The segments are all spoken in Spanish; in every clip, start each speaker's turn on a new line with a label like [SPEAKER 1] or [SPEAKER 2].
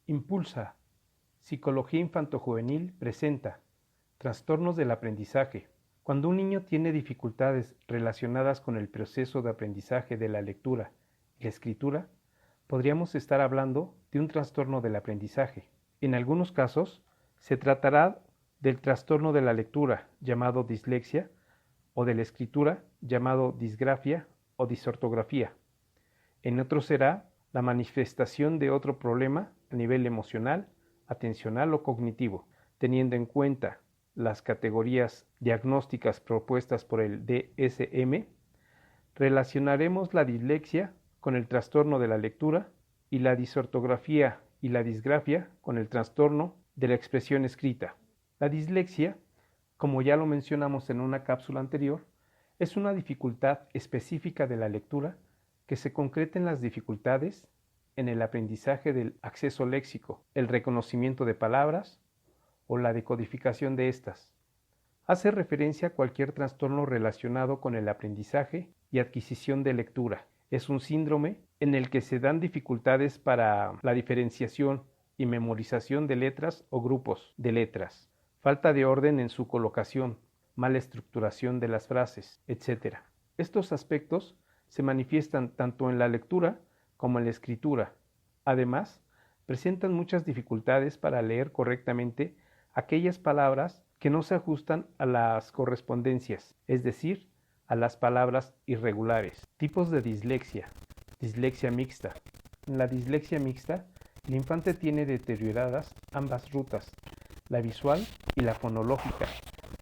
[SPEAKER 1] Impulsa. Psicología infantojuvenil presenta trastornos del aprendizaje. Cuando un niño tiene dificultades relacionadas con el proceso de aprendizaje de la lectura y la escritura, podríamos estar hablando de un trastorno del aprendizaje. En algunos casos, se tratará del trastorno de la lectura, llamado dislexia, o de la escritura, llamado disgrafia o disortografía. En otros será la manifestación de otro problema a nivel emocional, atencional o cognitivo, teniendo en cuenta las categorías diagnósticas propuestas por el DSM. Relacionaremos la dislexia con el trastorno de la lectura y la disortografía y la disgrafia con el trastorno de la expresión escrita. La dislexia, como ya lo mencionamos en una cápsula anterior, es una dificultad específica de la lectura que se concreta en las dificultades en el aprendizaje del acceso léxico, el reconocimiento de palabras o la decodificación de estas. Hace referencia a cualquier trastorno relacionado con el aprendizaje y adquisición de lectura. Es un síndrome en el que se dan dificultades para la diferenciación y memorización de letras o grupos de letras, falta de orden en su colocación, mala estructuración de las frases, etc. Estos aspectos se manifiestan tanto en la lectura como en la escritura. Además, presentan muchas dificultades para leer correctamente aquellas palabras que no se ajustan a las correspondencias, es decir, a las palabras irregulares. Tipos de dislexia. Dislexia mixta. En la dislexia mixta, el infante tiene deterioradas ambas rutas, la visual y la fonológica,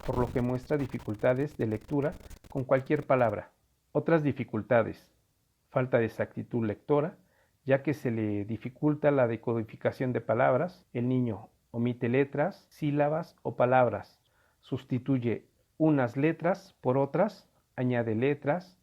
[SPEAKER 1] por lo que muestra dificultades de lectura con cualquier palabra. Otras dificultades: falta de exactitud lectora, ya que se le dificulta la decodificación de palabras. El niño omite letras, sílabas o palabras, sustituye unas letras por otras, añade letras,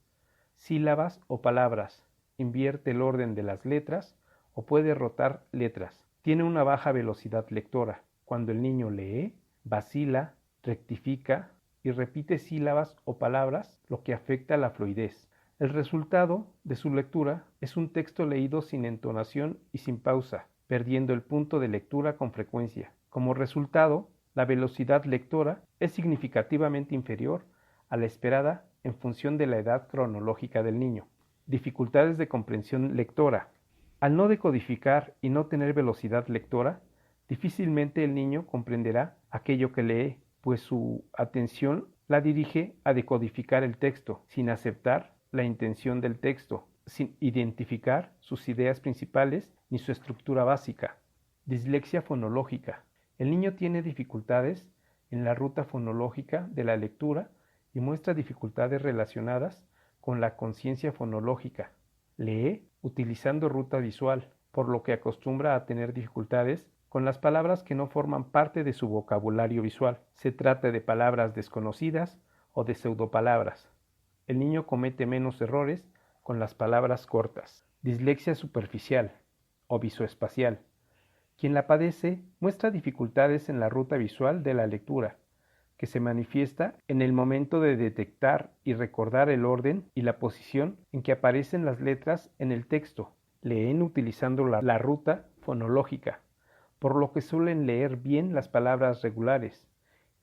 [SPEAKER 1] sílabas o palabras, invierte el orden de las letras o puede rotar letras. Tiene una baja velocidad lectora. Cuando el niño lee, vacila, rectifica y repite sílabas o palabras, lo que afecta la fluidez. El resultado de su lectura es un texto leído sin entonación y sin pausa, perdiendo el punto de lectura con frecuencia. Como resultado, la velocidad lectora es significativamente inferior a la esperada en función de la edad cronológica del niño. Dificultades de comprensión lectora. Al no decodificar y no tener velocidad lectora, difícilmente el niño comprenderá aquello que lee, pues su atención la dirige a decodificar el texto, sin aceptar la intención del texto, sin identificar sus ideas principales ni su estructura básica. Dislexia fonológica. El niño tiene dificultades en la ruta fonológica de la lectura y muestra dificultades relacionadas con la conciencia fonológica. Lee utilizando ruta visual, por lo que acostumbra a tener dificultades con las palabras que no forman parte de su vocabulario visual. Se trata de palabras desconocidas o de pseudopalabras. El niño comete menos errores con las palabras cortas. Dislexia superficial o visoespacial. Quien la padece muestra dificultades en la ruta visual de la lectura, que se manifiesta en el momento de detectar y recordar el orden y la posición en que aparecen las letras en el texto. Leen utilizando la ruta fonológica, por lo que suelen leer bien las palabras regulares,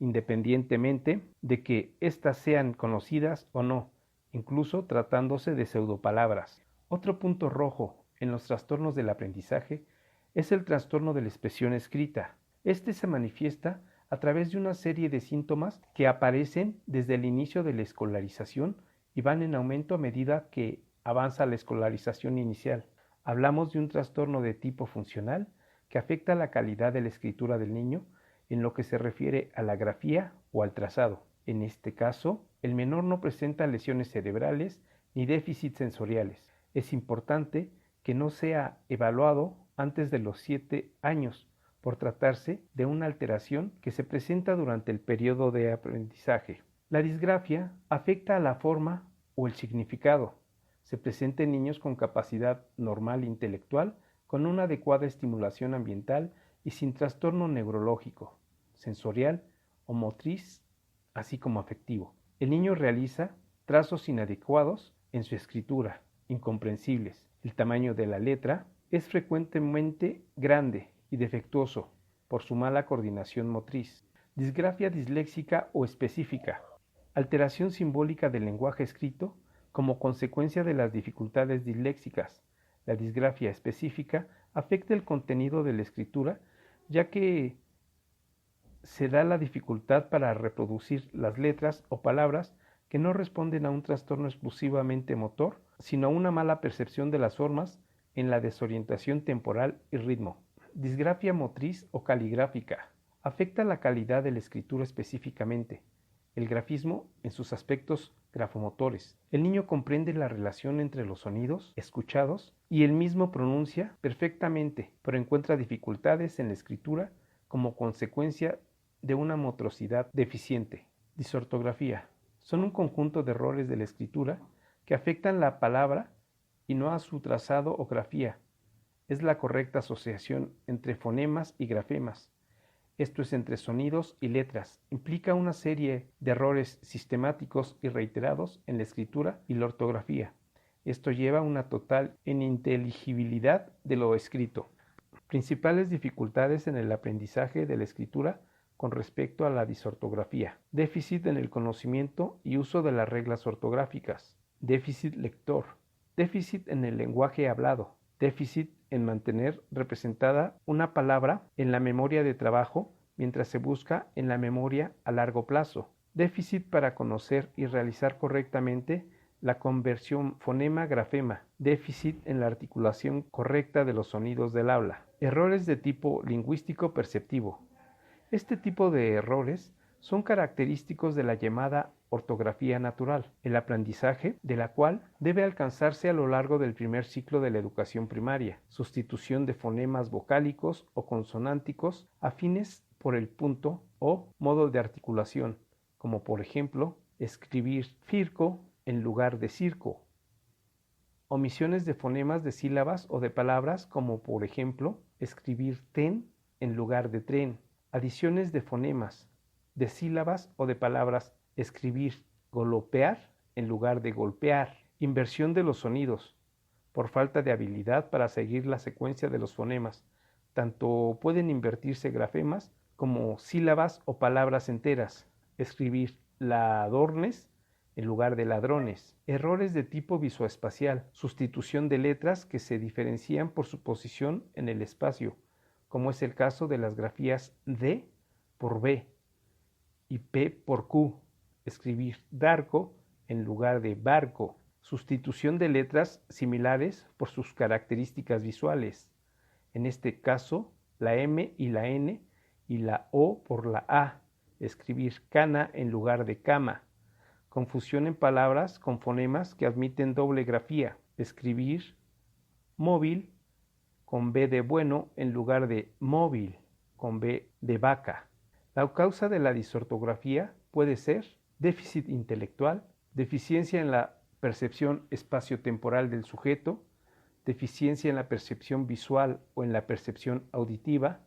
[SPEAKER 1] independientemente de que éstas sean conocidas o no, incluso tratándose de pseudopalabras. Otro punto rojo en los trastornos del aprendizaje es el trastorno de la expresión escrita. Este se manifiesta a través de una serie de síntomas que aparecen desde el inicio de la escolarización y van en aumento a medida que avanza la escolarización inicial. Hablamos de un trastorno de tipo funcional que afecta la calidad de la escritura del niño en lo que se refiere a la grafía o al trazado. En este caso, el menor no presenta lesiones cerebrales ni déficits sensoriales. Es importante que no sea evaluado antes de los 7 años, por tratarse de una alteración que se presenta durante el periodo de aprendizaje. La disgrafia afecta a la forma o el significado. Se presenta en niños con capacidad normal intelectual, con una adecuada estimulación ambiental y sin trastorno neurológico, sensorial o motriz, así como afectivo. El niño realiza trazos inadecuados en su escritura, incomprensibles. El tamaño de la letra es frecuentemente grande y defectuoso por su mala coordinación motriz. Disgrafia disléxica o específica. Alteración simbólica del lenguaje escrito como consecuencia de las dificultades disléxicas. La disgrafia específica afecta el contenido de la escritura, ya que se da la dificultad para reproducir las letras o palabras que no responden a un trastorno exclusivamente motor, sino a una mala percepción de las formas en la desorientación temporal y ritmo. Disgrafia motriz o caligráfica. Afecta la calidad de la escritura específicamente, el grafismo en sus aspectos grafomotores. El niño comprende la relación entre los sonidos escuchados y él mismo pronuncia perfectamente, pero encuentra dificultades en la escritura como consecuencia de una motricidad deficiente. Disortografía. Son un conjunto de errores de la escritura que afectan la palabra y no a su trazado o grafía. Es la correcta asociación entre fonemas y grafemas. Esto es entre sonidos y letras. Implica una serie de errores sistemáticos y reiterados en la escritura y la ortografía. Esto lleva a una total ininteligibilidad de lo escrito. Principales dificultades en el aprendizaje de la escritura con respecto a la disortografía. Déficit en el conocimiento y uso de las reglas ortográficas. Déficit lector. Déficit en el lenguaje hablado. Déficit en mantener representada una palabra en la memoria de trabajo mientras se busca en la memoria a largo plazo. Déficit para conocer y realizar correctamente la conversión fonema-grafema. Déficit en la articulación correcta de los sonidos del habla. Errores de tipo lingüístico perceptivo. Este tipo de errores son característicos de la llamada ortografía natural, el aprendizaje de la cual debe alcanzarse a lo largo del primer ciclo de la educación primaria, sustitución de fonemas vocálicos o consonánticos afines por el punto o modo de articulación, como por ejemplo escribir circo en lugar de circo. Omisiones de fonemas de sílabas o de palabras, como por ejemplo escribir ten en lugar de tren. Adiciones de fonemas, de sílabas o de palabras, escribir golopear en lugar de golpear. Inversión de los sonidos, por falta de habilidad para seguir la secuencia de los fonemas. Tanto pueden invertirse grafemas como sílabas o palabras enteras. Escribir ladornes en lugar de ladrones. Errores de tipo visoespacial, sustitución de letras que se diferencian por su posición en el espacio, como es el caso de las grafías D por B y P por Q. Escribir darco en lugar de barco. Sustitución de letras similares por sus características visuales. En este caso, la M y la N y la O por la A. Escribir cana en lugar de cama. Confusión en palabras con fonemas que admiten doble grafía. Escribir móvil con B de bueno en lugar de móvil, con B de vaca. La causa de la disortografía puede ser déficit intelectual, deficiencia en la percepción espaciotemporal del sujeto, deficiencia en la percepción visual o en la percepción auditiva,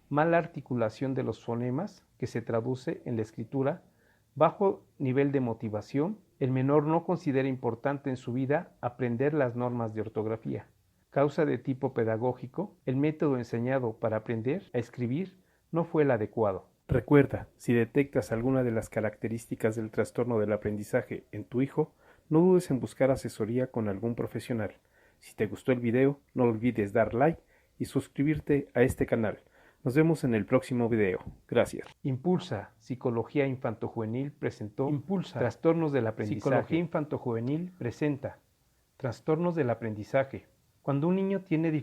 [SPEAKER 1] mala articulación de los fonemas, que se traduce en la escritura, bajo nivel de motivación. El menor no considera importante en su vida aprender las normas de ortografía. Causa de tipo pedagógico, el método enseñado para aprender a escribir no fue el adecuado. Recuerda, si detectas alguna de las características del trastorno del aprendizaje en tu hijo, no dudes en buscar asesoría con algún profesional. Si te gustó el video, no olvides dar like y suscribirte a este canal. Nos vemos en el próximo video. Gracias. Impulsa Psicología Infantojuvenil presentó Trastornos del aprendizaje. Psicología Infantojuvenil presenta Trastornos del aprendizaje. Cuando un niño tiene